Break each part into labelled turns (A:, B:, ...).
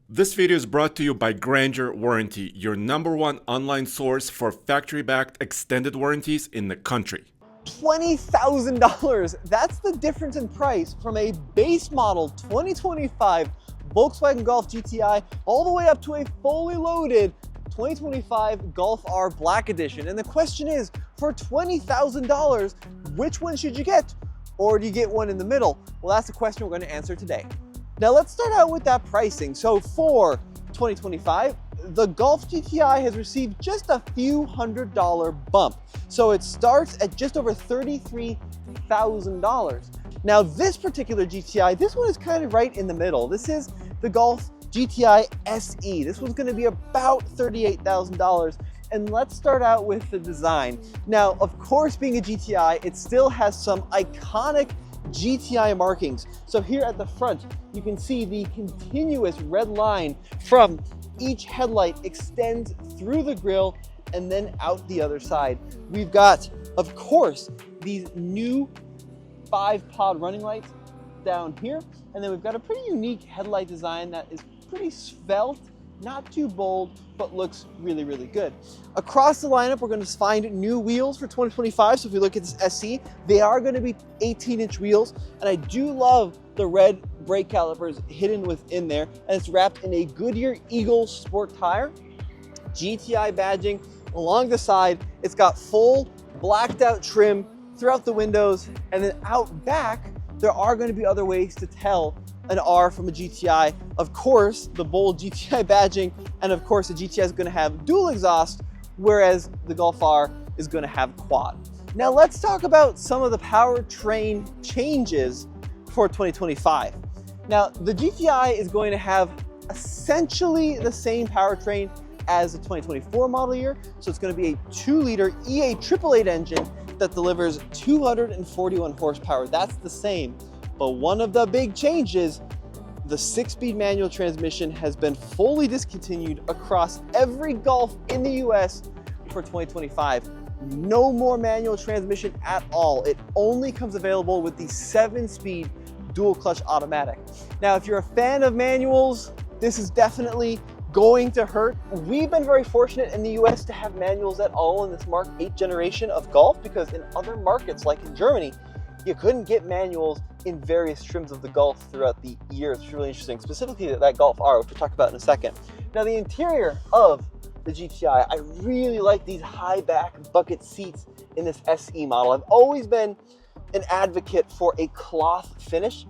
A: This video is brought to you by Grandeur Warranty, your #1 online source for factory-backed extended warranties in the country.
B: $20,000. That's the difference in price from a base model 2025 Volkswagen Golf GTI all the way up to a fully loaded 2025 Golf R Black Edition. And the question is, for $20,000, which one should you get? Or do you get one in the middle? Well, that's the question we're going to answer today. Now let's start out with that pricing. So for 2025, the Golf GTI has received just a few $100 bump. So it starts at just over $33,000. Now this particular GTI, this one is kind of right in the middle. This is the Golf GTI SE. This one's going to be about $38,000. And let's start out with the design. Now, of course, being a GTI, it still has some iconic GTI markings. So here at the front, you can see the continuous red line from each headlight extends through the grille and then out the other side. We've got, of course, these new 5-pod running lights down here. And then we've got a pretty unique headlight design that is pretty svelte, not too bold, but looks really, really good. Across the lineup, we're going to find new wheels for 2025. So if you look at this SE, they are going to be 18-inch wheels. And I do love the red brake calipers hidden within there. And it's wrapped in a Goodyear Eagle Sport tire. GTI badging along the side. It's got full blacked out trim throughout the windows. And then out back, there are going to be other ways to tell an R from a GTI. Of course, the bold GTI badging, and of course the GTI is going to have dual exhaust, whereas the Golf R is going to have quad. Now let's talk about some of the powertrain changes for 2025. Now the GTI is going to have essentially the same powertrain as the 2024 model year. So it's going to be a 2-liter EA 888 engine that delivers 241 horsepower. That's the same. But one of the big changes, the 6-speed manual transmission has been fully discontinued across every Golf in the US for 2025. No more manual transmission at all. It only comes available with the 7-speed dual clutch automatic. Now, if you're a fan of manuals, this is definitely going to hurt. We've been very fortunate in the US to have manuals at all in this Mark 8 generation of Golf, because in other markets like in Germany, you couldn't get manuals in various trims of the Golf throughout the year. It's really interesting, specifically that Golf R, which we'll talk about in a second. Now, the interior of the GTI, I really like these high back bucket seats in this SE model. I've always been an advocate for a cloth finish.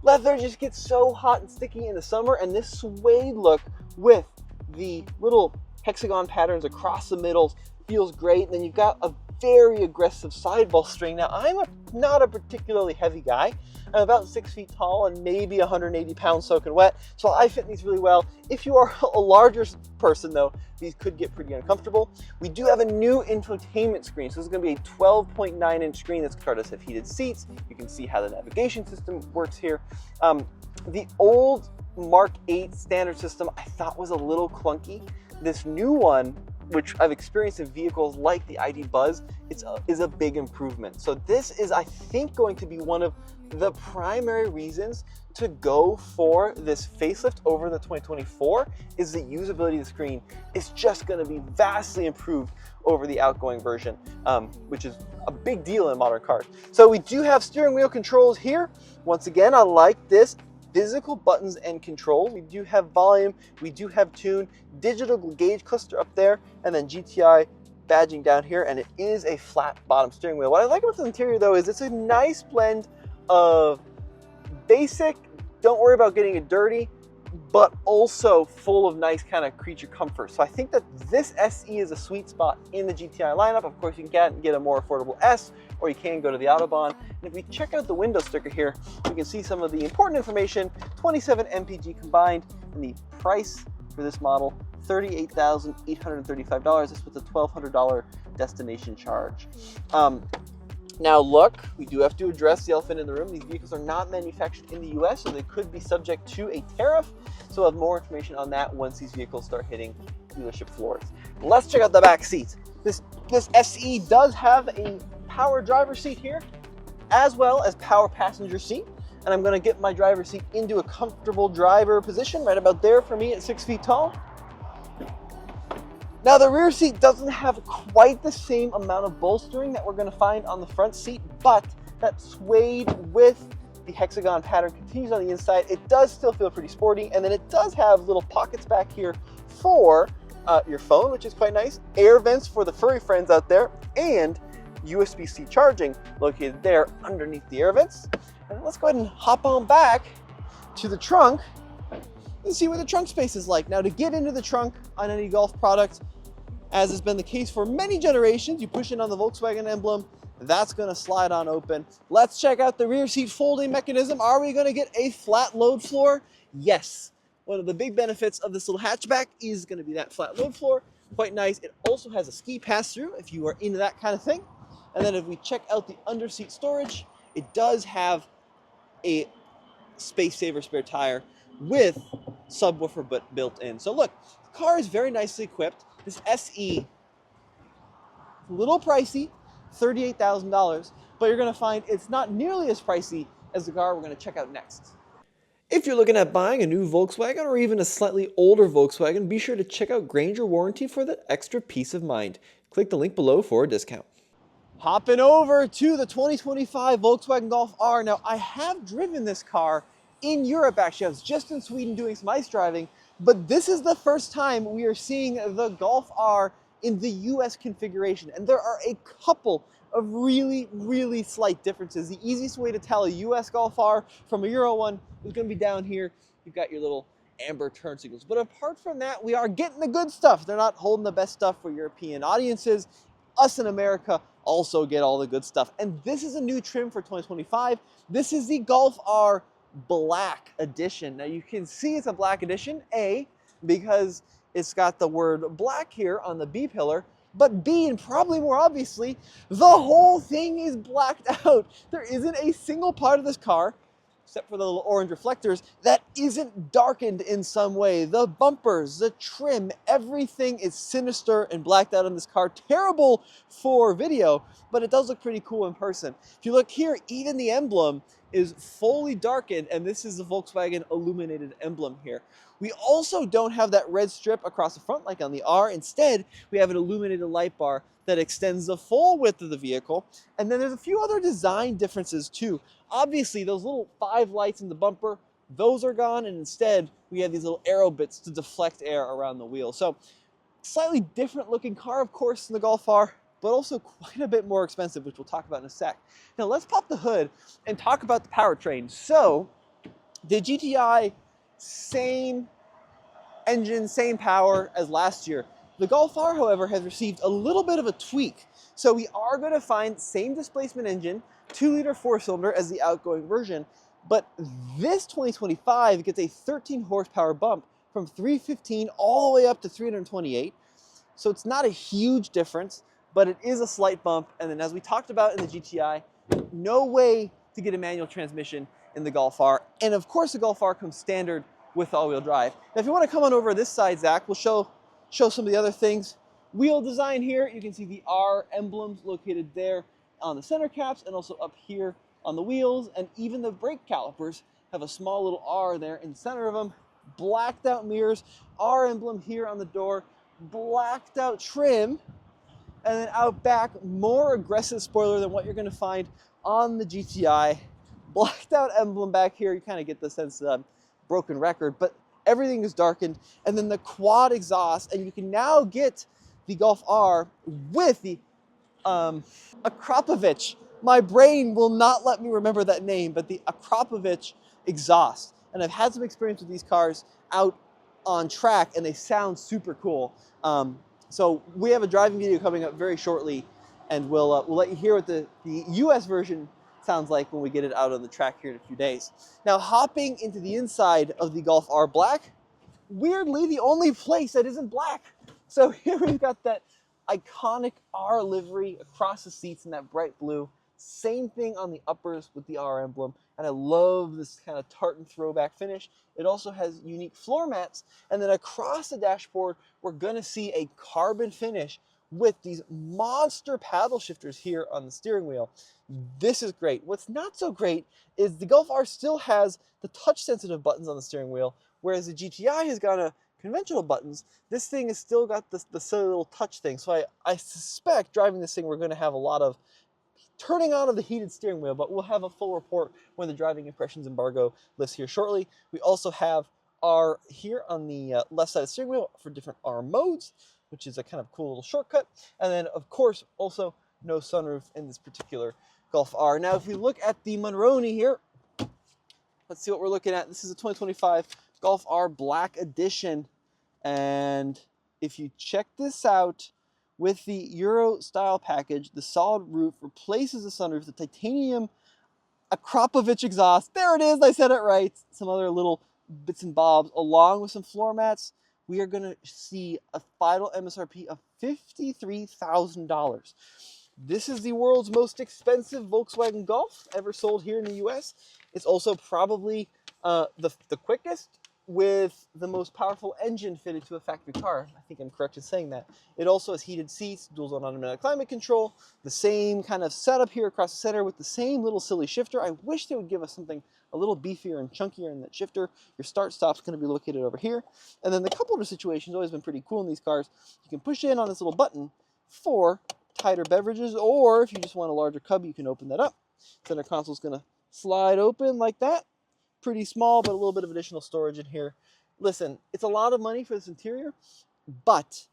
B: Leather just gets so hot and sticky in the summer, and this suede look with the little hexagon patterns across the middles feels great. And then you've got a very aggressive sidewall string. Now, I'm not a particularly heavy guy. I'm about 6 feet tall and maybe 180 pounds soaking wet, so I fit these really well. If you are a larger person, though, these could get pretty uncomfortable. We do have a new infotainment screen, so this is going to be a 12.9-inch screen that's courtesy of heated seats. You can see how the navigation system works here. The old Mark 8 standard system I thought was a little clunky. This new one, which I've experienced in vehicles like the ID Buzz, is a big improvement. So this is, I think, going to be one of the primary reasons to go for this facelift over the 2024 is the usability of the screen is just going to be vastly improved over the outgoing version, which is a big deal in modern cars. So we do have steering wheel controls here. Once again, I like this. Physical buttons and controls. We do have volume, we do have tune, digital gauge cluster up there, and then GTI badging down here, and it is a flat bottom steering wheel. What I like about the interior, though, is it's a nice blend of basic, don't worry about getting it dirty, but also full of nice kind of creature comfort. So I think that this SE is a sweet spot in the GTI lineup. Of course, you can get a more affordable S, or you can go to the Autobahn. And if we check out the window sticker here, we can see some of the important information, 27 mpg combined, and the price for this model, $38,835. This was a $1,200 destination charge. Now look, we do have to address the elephant in the room. These vehicles are not manufactured in the US, so they could be subject to a tariff. So we'll have more information on that once these vehicles start hitting dealership floors. Let's check out the back seats. This SE does have a power driver seat here, as well as power passenger seat. and I'm gonna get my driver's seat into a comfortable driver position right about there for me at 6 feet tall. Now the rear seat doesn't have quite the same amount of bolstering that we're gonna find on the front seat, but that suede with the hexagon pattern continues on the inside. It does still feel pretty sporty, and then it does have little pockets back here for your phone, which is quite nice, air vents for the furry friends out there, and USB-C charging located there underneath the air vents. And let's go ahead and hop on back to the trunk and see what the trunk space is like. Now, to get into the trunk on any Golf product, as has been the case for many generations, you push in on the Volkswagen emblem, that's gonna slide on open. Let's check out the rear seat folding mechanism. Are we gonna get a flat load floor? Yes. One of the big benefits of this little hatchback is gonna be that flat load floor. Quite nice. It also has a ski pass-through if you are into that kind of thing. And then if we check out the under-seat storage, it does have a space saver spare tire with subwoofer built in. So look, the car is very nicely equipped. This SE, a little pricey, $38,000, but you're gonna find it's not nearly as pricey as the car we're gonna check out next. If you're looking at buying a new Volkswagen or even a slightly older Volkswagen, be sure to check out Grainger Warranty for that extra peace of mind. Click the link below for a discount. Hopping over to the 2025 Volkswagen Golf R. Now, I have driven this car in Europe, actually. I was just in Sweden doing some ice driving, but this is the first time we are seeing the Golf R in the US configuration. And there are a couple of really, really slight differences. The easiest way to tell a US Golf R from a Euro one is going to be down here. You've got your little amber turn signals. But apart from that, we are getting the good stuff. They're not holding the best stuff for European audiences. Us in America also get all the good stuff. And this is a new trim for 2025. This is the Golf R Black Edition. Now you can see it's a black edition, A, because it's got the word black here on the B pillar, but B, and probably more obviously, the whole thing is blacked out. There isn't a single part of this car, except for the little orange reflectors, that isn't darkened in some way. The bumpers, the trim, everything is sinister and blacked out on this car. Terrible for video, but it does look pretty cool in person. If you look here, even the emblem is fully darkened, and this is the Volkswagen illuminated emblem here. We also don't have that red strip across the front like on the R. Instead, we have an illuminated light bar that extends the full width of the vehicle. And then there's a few other design differences too. Obviously, those little 5 lights in the bumper, those are gone, and instead we have these little arrow bits to deflect air around the wheel. So slightly different looking car, of course, than the Golf R, but also quite a bit more expensive, which we'll talk about in a sec. Now let's pop the hood and talk about the powertrain. So the GTI, same engine, same power as last year. The Golf R, however, has received a little bit of a tweak. So we are going to find same displacement engine, 2-liter 4-cylinder as the outgoing version, but this 2025 gets a 13 horsepower bump from 315 all the way up to 328. So it's not a huge difference, but it is a slight bump. And then as we talked about in the GTI, no way to get a manual transmission in the Golf R. And of course the Golf R comes standard with all-wheel drive. Now if you want to come on over this side, Zach, we'll show some of the other things. Wheel design here, you can see the R emblems located there on the center caps and also up here on the wheels, and even the brake calipers have a small little R there in the center of them. Blacked out mirrors, R emblem here on the door, blacked out trim, and then out back, more aggressive spoiler than what you're going to find on the GTI. Blacked out emblem back here, you kind of get the sense of broken record, but everything is darkened. And then the quad exhaust, and you can now get the Golf R with the Akrapovic. My brain will not let me remember that name, but the Akrapovic exhaust. And I've had some experience with these cars out on track, and they sound super cool. So we have a driving video coming up very shortly, and we'll let you hear what the US version sounds like when we get it out on the track here in a few days. Now, hopping into the inside of the Golf R Black, weirdly the only place that isn't black. So here we've got that iconic R livery across the seats in that bright blue. Same thing on the uppers with the R emblem, and I love this kind of tartan throwback finish. It also has unique floor mats, and then across the dashboard we're going to see a carbon finish with these monster paddle shifters here on the steering wheel. This is great. What's not so great is the Golf R still has the touch sensitive buttons on the steering wheel, whereas the GTI has got a conventional buttons. This thing has still got the silly little touch thing. So I suspect driving this thing, we're going to have a lot of turning on of the heated steering wheel, but we'll have a full report when the driving impressions embargo lifts here shortly. We also have R here on the left side of the steering wheel for different R modes, which is a kind of cool little shortcut. And then, of course, also no sunroof in this particular Golf R. Now, if we look at the Monroney here, let's see what we're looking at. This is a 2025 Golf R Black Edition. And if you check this out, with the Euro style package, the solid roof replaces the sunroof, the titanium Akrapovic exhaust. There it is, I said it right. Some other little bits and bobs, along with some floor mats. We are going to see a final MSRP of $53,000. This is the world's most expensive Volkswagen Golf ever sold here in the US. It's also probably the quickest, with the most powerful engine fitted to a factory car. I think I'm correct in saying that. It also has heated seats, dual zone automatic climate control, the same kind of setup here across the center with the same little silly shifter. I wish they would give us something a little beefier and chunkier in that shifter. Your start stop's going to be located over here. And then the cup holder situation has always been pretty cool in these cars. You can push in on this little button for tighter beverages, or if you just want a larger cub, you can open that up. Center console's going to slide open like that. Pretty small, but a little bit of additional storage in here. Listen, it's a lot of money for this interior, but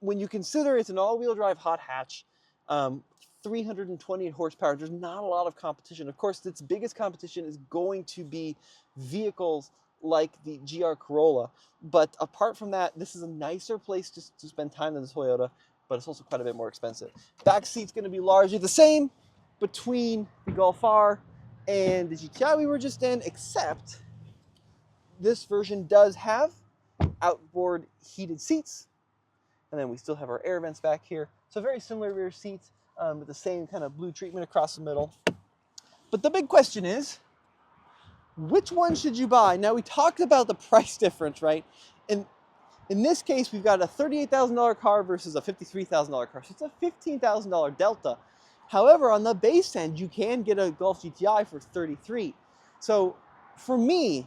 B: when you consider it's an all-wheel drive hot hatch, 328 horsepower, there's not a lot of competition. Of course, its biggest competition is going to be vehicles like the GR Corolla. But apart from that, this is a nicer place to spend time than the Toyota, but it's also quite a bit more expensive. Back seat's going to be largely the same between the Golf R and the GTI we were just in, except this version does have outboard heated seats. And then we still have our air vents back here. So very similar rear seats with the same kind of blue treatment across the middle. But the big question is, which one should you buy? Now, we talked about the price difference, right? And in this case, we've got a $38,000 car versus a $53,000 car. So it's a $15,000 delta. However, on the base end, you can get a Golf GTI for $33,000. So for me,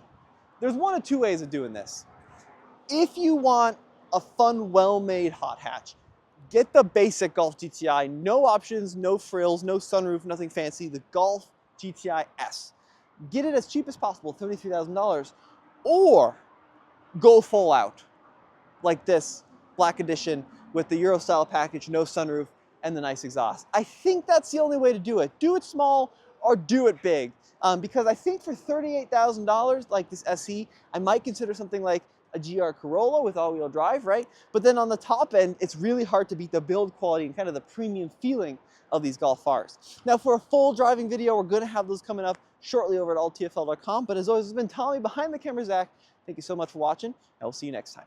B: there's one of two ways of doing this. If you want a fun, well-made hot hatch, get the basic Golf GTI. No options, no frills, no sunroof, nothing fancy. The Golf GTI S. Get it as cheap as possible, $33,000. Or go full out, like this Black Edition with the Euro style package, no sunroof, and the nice exhaust. I think that's the only way to do it. Do it small or do it big. Because I think for $38,000, like this SE, I might consider something like a GR Corolla with all-wheel drive, right? But then on the top end, it's really hard to beat the build quality and kind of the premium feeling of these Golf Rs. Now, for a full driving video, we're going to have those coming up shortly over at alltfl.com. But as always, it's been Tommy behind the camera, Zach. Thank you so much for watching, and we'll see you next time.